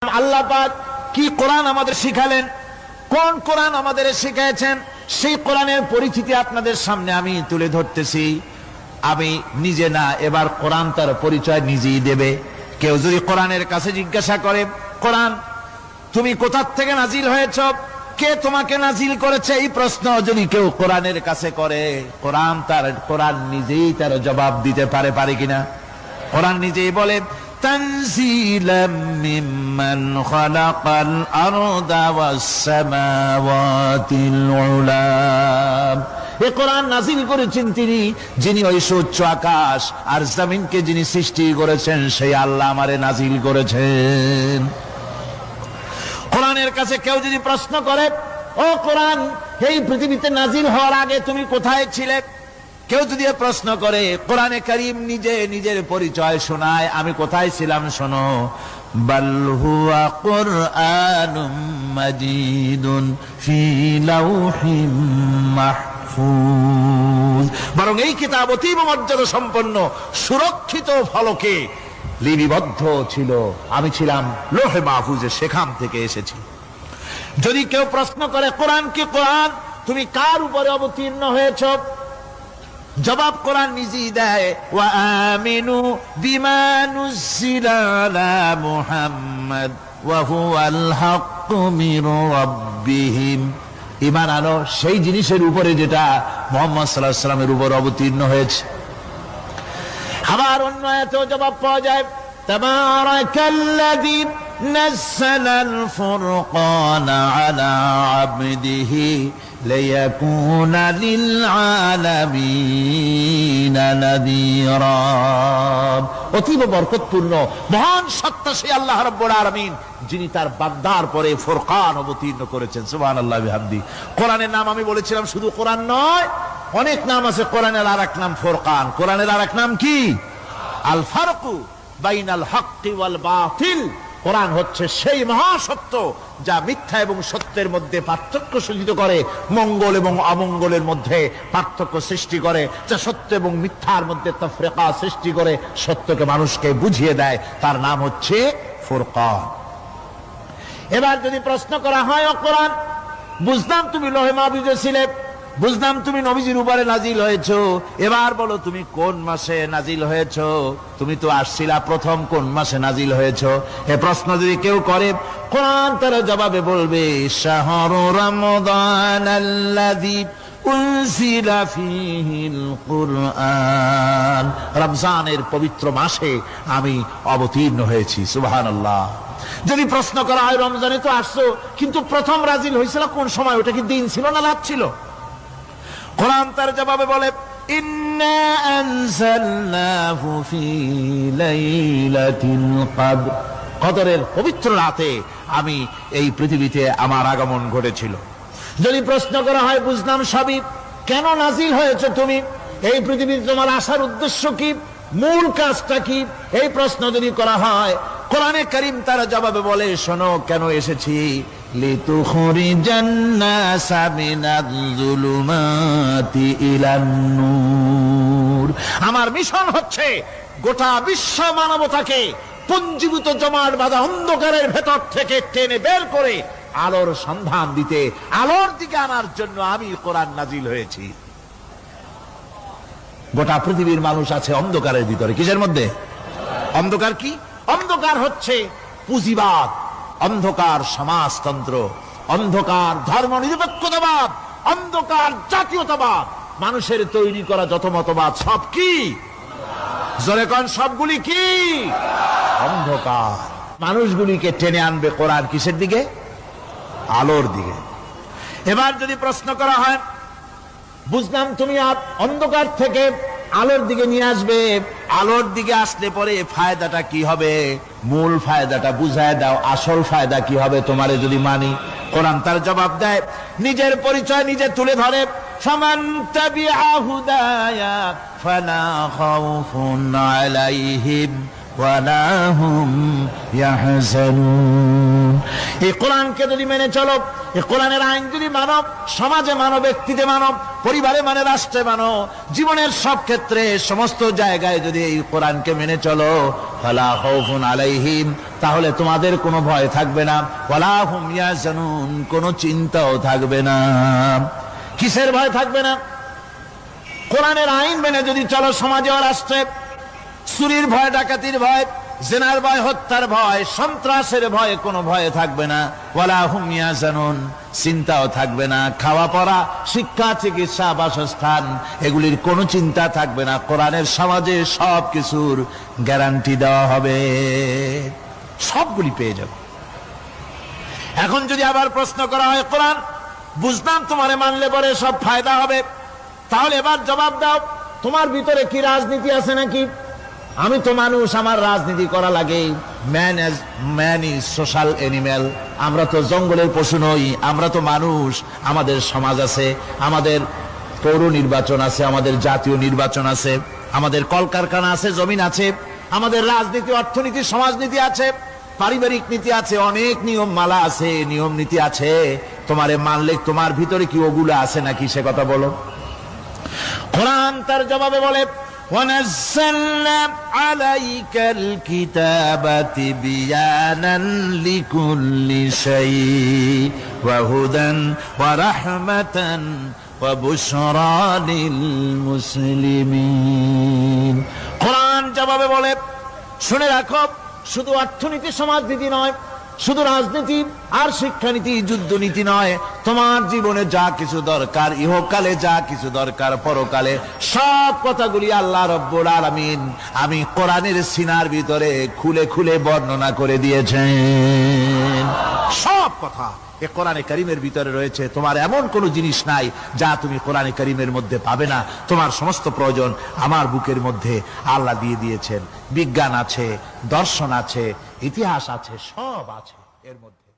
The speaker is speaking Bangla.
আল্লাহ পাক কি কোরআন আমাদের শিখালেন, কোন কোরআন আমাদের শিখিয়েছেন, সেই কোরআনের পরিচিতি আপনাদের সামনে আমি তুলে ধরতেছি। আমি নিজে না, এবার কোরআন তার পরিচয় নিজেই দেবে। কেউ যদি কোরআনের কাছে জিজ্ঞাসা করে, কোরআন তুমি কোথা থেকে নাজিল হয়েছ, কে তোমাকে নাজিল করেছে, এই প্রশ্ন যদি কেউ কোরআনের কাছে করে, কোরআন নিজেই তার জবাব দিতে পারে কিনা? কোরআন নিজেই বলে তানজিলাম মিম্মান খালাকাল আরদা ওয়াস সামাওয়াতিল উলা। এই কোরআন নাজিল করেছেন তিনি, যিনি ওই সুউচ্চ আকাশ আর জমিনকে যিনি সৃষ্টি করেছেন, সেই আল্লাহ আমারে নাজিল করেছেন। কোরআনের কাছে কেউ যদি প্রশ্ন করে, ও কোরআন এই পৃথিবীতে নাজিল হওয়ার আগে তুমি কোথায় ছিলে, কেউ যদি প্রশ্ন করে, কোরআনে কারীম নিজে নিজের পরিচয় শোনায়, আমি কোথায় ছিলাম শোনো। বাল হুয়া কুরআনুম মাজিদুন ফি লাউহিম মাহফুজ। বরং এই কিতাব অতীব মর্যাদা সম্পন্ন সুরক্ষিত ফলকে লিপিবদ্ধ ছিল, আমি ছিলাম লোহে মাহফুজে, সেখান থেকে এসেছি। যদি কেউ প্রশ্ন করে, কোরআন কি কোরআন তুমি কার উপরে অবতীর্ণ হয়েছ, জবাব কোরআন নিজেই দেয়, ওয়া আমিনু বিমা নুজিলা আলা মুহাম্মাদ ওয়া হুয়াল হাক্কু মির রাব্বিহিম। ঈমান আনো সেই জিনিসের উপরে যেটা মুহাম্মদ সাল্লাল্লাহু আলাইহি ওয়াসাল্লামের উপর অবতীর্ণ হয়েছে। আবার অন্য আয়াতেও জবাব পাওয়া যায়, তাবারাকাল্লাযী নাযালাল ফুরকানা আলা আবদিহি লিয়াকুনা লিল আলামিনা নাযীরা। অতীব বরকতপূর্ণ মহান সত্তা সেই আল্লাহ রাব্বুল আলামিন, যিনি তার বান্দার পরে ফুরকান অবতীর্ণ করেছেন। সুবহানাল্লাহ বিহামদি। কোরআনের নাম আমি বলেছিলাম শুধু কোরআন নয়, অনেক নাম আছে। কোরআনের আরেক নাম ফুরকান। কোরআনের আরেক নাম কি? আল ফারকু বাইনাল হাক্কি ওয়াল বাতিল। কোরআন হচ্ছে সেই মহাসত্য যা মিথ্যা এবং সত্যের মধ্যে পার্থক্য সূচিত করে, মঙ্গল এবং অমঙ্গলের মধ্যে পার্থক্য সৃষ্টি করে, যা সত্য এবং মিথ্যার মধ্যে তাফরিকা সৃষ্টি করে, সত্যকে মানুষকে বুঝিয়ে দেয়। তার নাম হচ্ছে ফুরকান। এবার যদি প্রশ্ন করা হয়, ও কোরআন বুঝলাম তুমি লোহে মাহফুজে ছিলে, বুঝলাম তুমি নবীজির উপরে নাজিল হয়েছো, এবার বলো তুমি কোন মাসে নাজিল হয়েছো, তুমি তো আসছিলা প্রথম কোন মাসে নাজিল হয়েছো। এ প্রশ্ন যদি কেউ করে, কোরআন তার জবাবে বলবে, শাহরু রমাদানাল্লাযী উনজিলা ফীহিল কুরআন। রমজানের পবিত্র মাসে আমি অবতীর্ণ হয়েছি। সুবহানাল্লাহ। যদি প্রশ্ন করা হয়, রমজানে তো আসছো, কিন্তু প্রথম নাজিল হয়েছিল কোন সময়, ওটা কি দিন ছিল না রাত ছিল? কোরআন তার জবাবে বলে, ইন্না আনজালনাহু ফি লাইলাতিল কদর। কদরের পবিত্র রাতে আমি এই পৃথিবীতে আমার আগমন ঘটেছিল। যদি প্রশ্ন করা হয়, বুঝলাম সবই, কেন নাজিল হয়েছে তুমি, এই পৃথিবীতে তোমার আসার উদ্দেশ্য কি, মূল কাজটা কি, এই প্রশ্ন যদি করা হয়, কোরআনে কারীম তার জবাবে বলে, শোনো কেন এসেছি। লিতুখরিজান নাসা মিনাজ যুলুমাতি ইলান নূর। আমার মিশন হচ্ছে গোটা বিশ্ব মানবতাকে পুঞ্জীভূত জমাট বাঁধা অন্ধকারের ভেতর থেকে টেনে বের করে আলোর সন্ধান দিতে, আলোর দিকে আনার জন্য আমি কোরআন নাজিল হয়েছি। গোটা পৃথিবীর মানুষ আছে অন্ধকারের ভিতরে। কিসের মধ্যে? অন্ধকার কি? অন্ধকার হচ্ছে পুঁজিবাদ, অন্ধকার সমাজতন্ত্র, অন্ধকার ধর্ম নিরপেক্ষতাবাদ, অন্ধকার জাতীয়তাবাদ। মানুষের তৈরি করা যত মতবাদ সব কি? জোরে কোন, সবগুলি কি? অন্ধকার। মানুষগুলিকে টেনে আনবে কোরআন কিসের দিকে? আলোর দিকে। এবার যদি প্রশ্ন করা হয়, বুঝলাম তুমি অন্ধকার থেকে আলোর দিকে নিয়ে আসবে, আলোর দিকে আসলে পরে ফায়দাটা কি হবে, মূল ফায়দাটা বুঝায় দাও, আসল ফায়দা কি হবে তোমারে যদি মানি। কোরআন তার জবাব দেয়, নিজের পরিচয় নিজে তুলে ধরে, ফামান তাবিআ হুদায়া ফালা খাউফুন আলাইহিম ওয়ালা হুম ইয়াহজানুন। এই কোরআনকে যদি মেনে চলো, এই কোরআনের আইন যদি মানো, সমাজে মানো, ব্যক্তিতে মানো, পরিবারে মানে, রাষ্ট্রে মানো, জীবনের সব ক্ষেত্রে সমস্ত জায়গায় যদি এই কোরআনকে মেনে চলো, ফালা খাউফুন আলাইহিম, তাহলে তোমাদের কোনো ভয় থাকবে না, ওয়ালা হুম ইয়াহজানুন, কোনো চিন্তাও থাকবে না। কিসের ভয় থাকবে না? কোরআনের আইন মেনে যদি চলো সমাজে ও রাষ্ট্রে, চুরির ভয়, ডাকাতির ভয়, জিনার ভয়, হত্যার ভয়, সন্ত্রাসের ভয়, কোনো ভয় থাকবে না। ওয়ালা হুম ইয়াহজানুন, চিন্তাও থাকবে না। খাওয়া পড়া, শিক্ষা, চিকিৎসা, বাসস্থান, এগুলির কোনো চিন্তা থাকবে না। কোরআনের সমাজে সব কিছুর গ্যারান্টি দেওয়া হবে, সবগুলি পেয়ে যাবে। এখন যদি আবার প্রশ্ন করা হয়, কোরআন বুঝতাম তোমারে মানলে পরে সব ফায়দা হবে, তাহলে এবার জবাব দাও, তোমার ভিতরে কি রাজনীতি আছে নাকি? আমি তো মানুষ, আমার রাজনীতি করা লাগে। ম্যান ইজ সোশ্যাল অ্যানিম্যাল, আমরা তো জঙ্গলের পশু নই, আমরা তো মানুষ। আমাদের সমাজ আছে, আমাদের পৌর নির্বাচন আছে, আমাদের জাতীয় নির্বাচন আছে, আমাদের কলকারখানা আছে, জমিন আছে, আমাদের রাজনীতি, অর্থনীতি, সমাজনীতি আছে, পারিবারিক নীতি আছে, অনেক নিয়ম মালা আছে, নিয়ম নীতি আছে। তোমারে মানলে তোমার ভিতরে কি ওগুলো আছে নাকি, সে কথা বলো। কোরআন তার জবাবে বলে, وَنَزَّلْنَا عَلَيْكَ الْكِتَابَ تِبْيَانًا لِكُلِّ شَيْءٍ وَهُدًى وَرَحْمَةً وَبُشْرَى لِلْمُسْلِمِينَ। কোরআন জবাবে বলে, শুনে রাখো, শুধু অর্থনীতি, সমাজনীতি নয়, শুধু রাজনীতি আর শিক্ষানীতি, যুদ্ধনীতি নয়, তোমার জীবনে যা কিছু দরকার, ইহকালে যা কিছু দরকার, পরকালে, সব কথাগুলি আল্লাহ রব্বুল আলামিন আমি কোরআনের সিনার ভিতরে খুলে খুলে বর্ণনা করে দিয়েছেন। সব কথা এ কোরআনে কারীমের ভিতরে রয়েছে। তোমার এমন কোন জিনিস নাই যা তুমি কোরআনে কারীমের মধ্যে পাবে না। তোমার সমস্ত প্রয়োজন আমার বুকের মধ্যে আল্লাহ দিয়ে দিয়েছেন। বিজ্ঞান আছে, দর্শন আছে, ইতিহাস আছে, সব আছে এর মধ্যে।